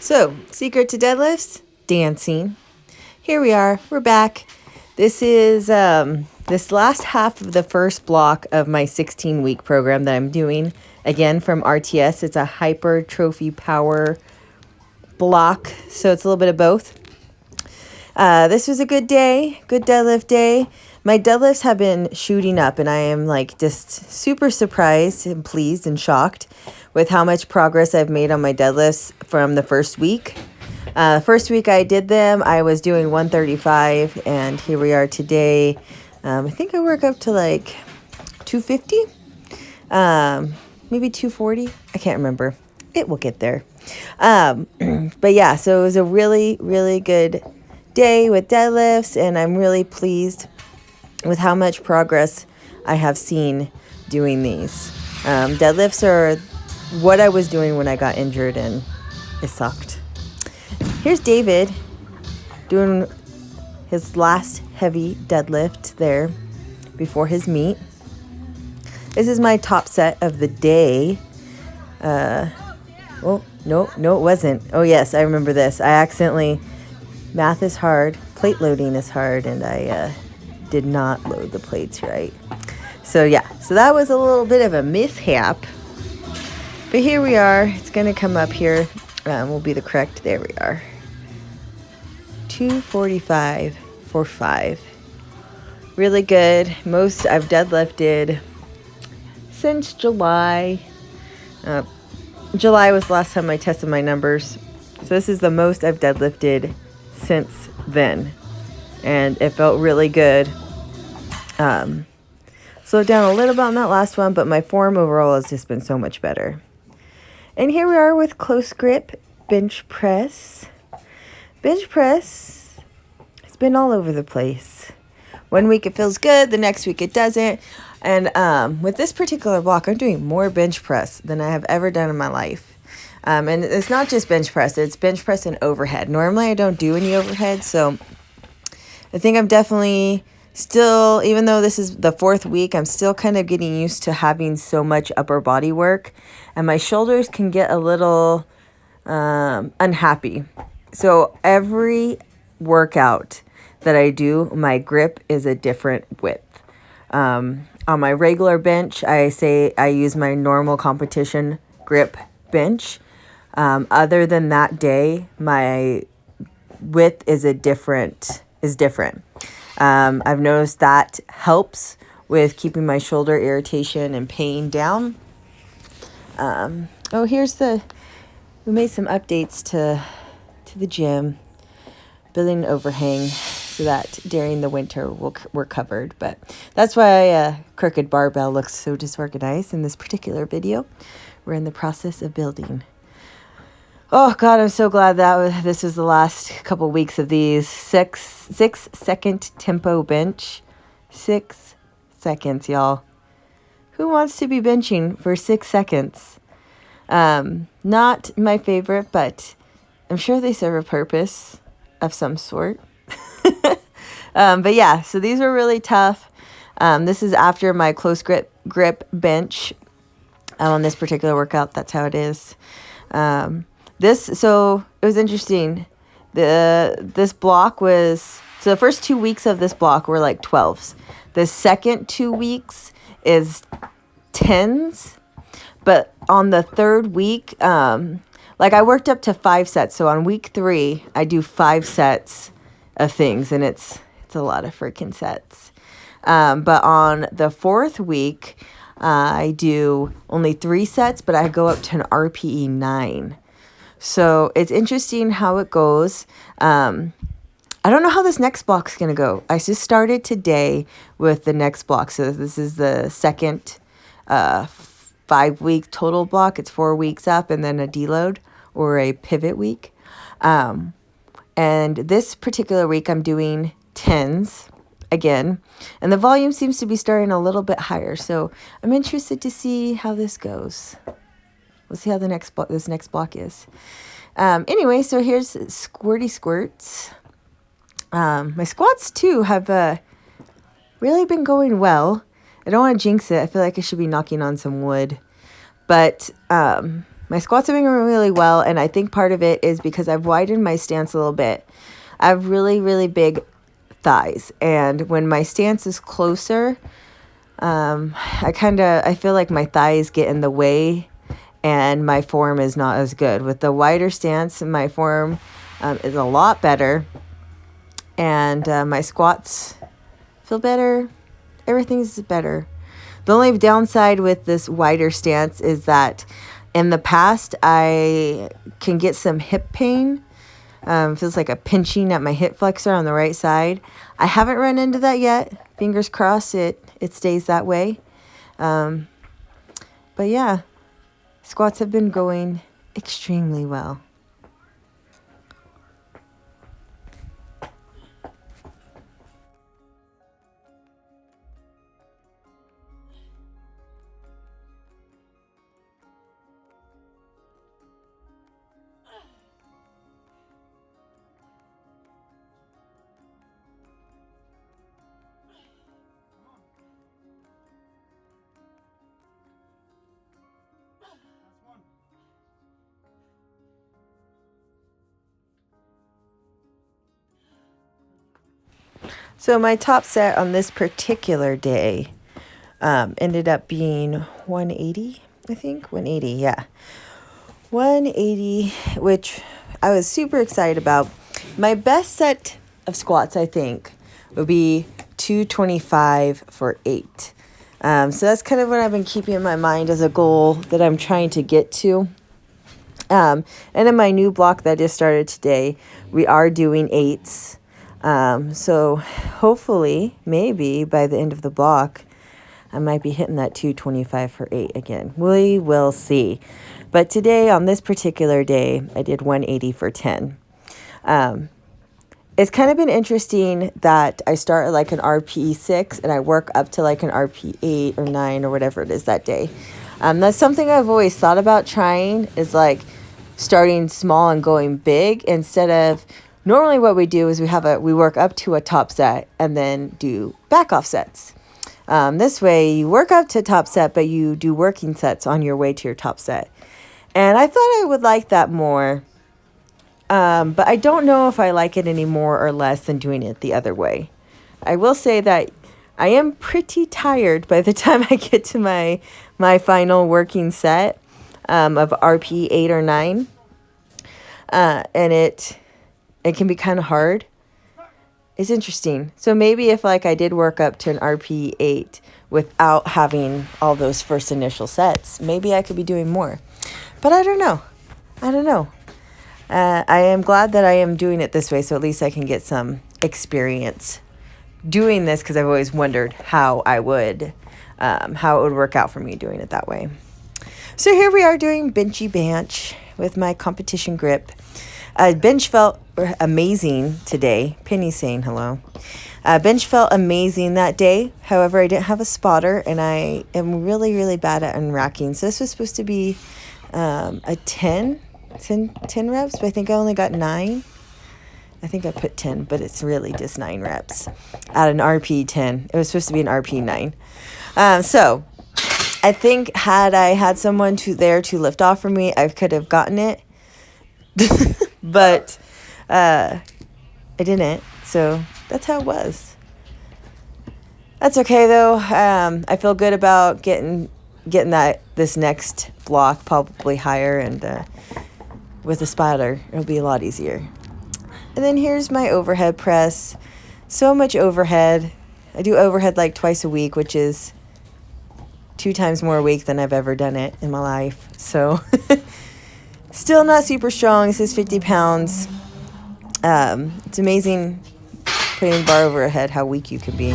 So, secret to deadlifts? Dancing. Here we are. We're back. This is this last half of the first block of my 16-week program that I'm doing. Again, from RTS. It's a hypertrophy power block, so it's a little bit of both. This was a good day, good deadlift day. My deadlifts have been shooting up, and I am like just super surprised and pleased and shocked with how much progress I've made on my deadlifts from the first week. First week I did them, I was doing 135, and here we are today. I think I work up to like 250, maybe 240. I can't remember. It will get there. But yeah, so it was a really, really good day with deadlifts, and I'm really pleased with how much progress I have seen doing these. Deadlifts are what I was doing when I got injured, and it sucked. Here's David doing his last heavy deadlift there before his meet. This is my top set of the day. Oh, no, it wasn't. Oh, yes, I remember this. I accidentally, math is hard, plate loading is hard, and I did not load the plates right. So yeah, so that was a little bit of a mishap. But here we are. It's going to come up here. Will be the correct. There we are. 245 for 5. Really good. Most I've deadlifted since July. July was the last time I tested my numbers. So this is the most I've deadlifted since then. And it felt really good. Slowed down a little bit on that last one, but my form overall has just been so much better. And here we are with close grip bench press. Bench press, it's been all over the place. One week it feels good, the next week it doesn't. And with this particular block, I'm doing more bench press than I have ever done in my life. And it's not just bench press, it's bench press and overhead. Normally I don't do any overhead, so I think I'm definitely still, even though this is the 4th week, I'm still kind of getting used to having so much upper body work, and my shoulders can get a little unhappy. So every workout that I do, my grip is a different width. On my regular bench, I say I use my normal competition grip bench. Other than that day, my width is different. I've noticed that helps with keeping my shoulder irritation and pain down. We made some updates to the gym, building an overhang so that during the winter we're covered. But that's why a crooked barbell looks so disorganized in this particular video. We're in the process of building. Oh God, I'm so glad that this was the last couple weeks of these 6-second tempo bench. 6 seconds, y'all. Who wants to be benching for 6 seconds? Not my favorite, but I'm sure they serve a purpose of some sort. But yeah, so these were really tough. This is after my close grip bench on this particular workout. That's how it is. So it was interesting. This block was, so the first 2 weeks of this block were like 12s. The second 2 weeks is 10s. But on the 3rd week, like I worked up to 5 sets. So on week 3, I do 5 sets of things, and it's a lot of freaking sets. But on the 4th week, I do only 3 sets, but I go up to an RPE 9. So it's interesting how it goes. I don't know how this next block's going to go. I just started today with the next block. So this is the second 5-week total block. It's 4 weeks up and then a deload or a pivot week. And this particular week I'm doing 10s again. And the volume seems to be starting a little bit higher. So I'm interested to see how this goes. We'll see how this next block is. Anyway, so here's squirty squirts. My squats too have really been going well. I don't want to jinx it. I feel like I should be knocking on some wood. But My squats have been going really well, and I think part of it is because I've widened my stance a little bit. I have really, really big thighs, and when my stance is closer, I feel like my thighs get in the way and my form is not as good. With the wider stance, my form is a lot better, and my squats feel better. Everything's better. The only downside with this wider stance is that in the past I can get some hip pain. Feels like a pinching at my hip flexor on the right side. I haven't run into that yet. Fingers crossed it stays that way. But yeah, squats have been going extremely well. So my top set on this particular day ended up being 180, I think. 180, yeah. 180, which I was super excited about. My best set of squats, I think, would be 225 for 8. So that's kind of what I've been keeping in my mind as a goal that I'm trying to get to. And in my new block that just started today, we are doing 8s. So hopefully, maybe by the end of the block, I might be hitting that 225 for 8 again. We will see. But today, on this particular day, I did 180 for 10. It's kind of been interesting that I start at like an RP 6 and I work up to like an RP 8 or 9 or whatever it is that day. That's something I've always thought about trying, is like starting small and going big instead of... Normally what we do is we work up to a top set and then do back off sets. This way you work up to top set, but you do working sets on your way to your top set. And I thought I would like that more. But I don't know if I like it any more or less than doing it the other way. I will say that I am pretty tired by the time I get to my final working set of RP 8 or 9. And it can be kind of hard. It's interesting. So maybe if like I did work up to an RP 8 without having all those first initial sets, maybe I could be doing more. But I don't know. I am glad that I am doing it this way, so at least I can get some experience doing this, because I've always wondered how it would work out for me doing it that way. So here we are doing benchy bench with my competition grip. Bench felt amazing today. Penny's saying hello. Bench felt amazing that day. However, I didn't have a spotter, and I am really, really bad at unracking. So this was supposed to be a 10 reps, but I think I only got 9. I think I put 10, but it's really just 9 reps at an RP 10. It was supposed to be an RP 9. So I think had I had someone there to lift off for me, I could have gotten it. But I didn't, so that's how it was. That's okay though. I feel good about getting this next block probably higher, and with a spotter it'll be a lot easier. And then here's my overhead press. So much overhead. I do overhead like twice a week, which is 2 times more a week than I've ever done it in my life. So still not super strong. This is 50 pounds. It's amazing putting the bar over a head how weak you can be.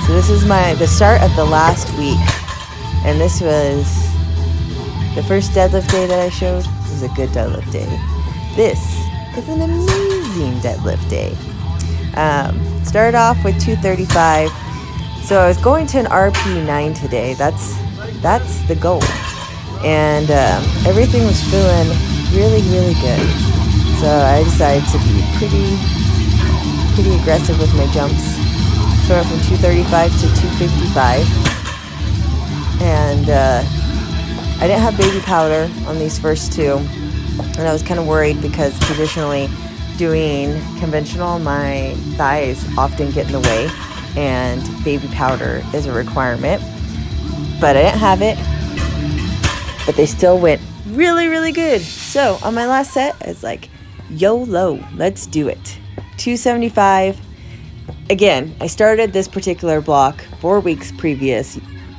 So this is the start of the last week. And this was the first deadlift day that I showed. It was a good deadlift day. This is an amazing deadlift day. Started off with 235. So I was going to an RP 9 today. That's the goal. And everything was feeling really, really good. So I decided to be pretty aggressive with my jumps. So I went from 235 to 255. And I didn't have baby powder on these first two, and I was kind of worried because traditionally doing conventional, my thighs often get in the way, and baby powder is a requirement. But I didn't have it, but they still went really, really good. So on my last set, I was like, YOLO, let's do it. 275. Again, I started this particular block 4 weeks previous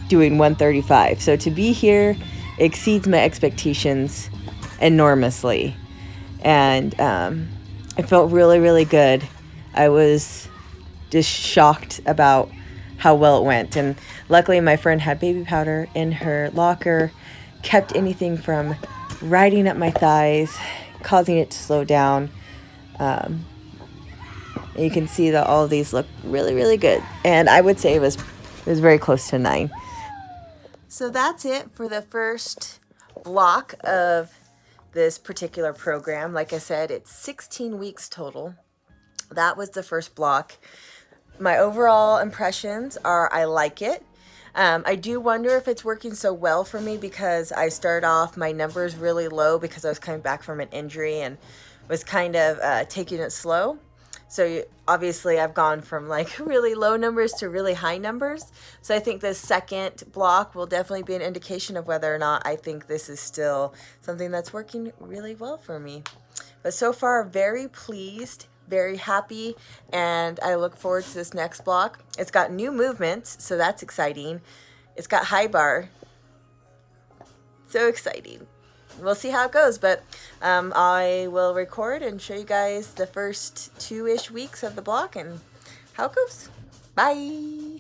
doing 135. So to be here exceeds my expectations enormously. And I felt really, really good. I was just shocked about how well it went. And luckily my friend had baby powder in her locker, kept anything from riding up my thighs, causing it to slow down. You can see that all of these look really, really good. And I would say it was very close to 9. So that's it for the first block of this particular program. Like I said, it's 16 weeks total. That was the first block. My overall impressions are I like it. I do wonder if it's working so well for me because I started off my numbers really low because I was coming back from an injury and was kind of taking it slow. So obviously I've gone from like really low numbers to really high numbers. So I think the second block will definitely be an indication of whether or not I think this is still something that's working really well for me. But so far, very pleased, very happy, and I look forward to this next block. It's got new movements, so that's exciting. It's got high bar. So exciting. We'll see how it goes, but I will record and show you guys the first 2-ish weeks of the block and how it goes. Bye!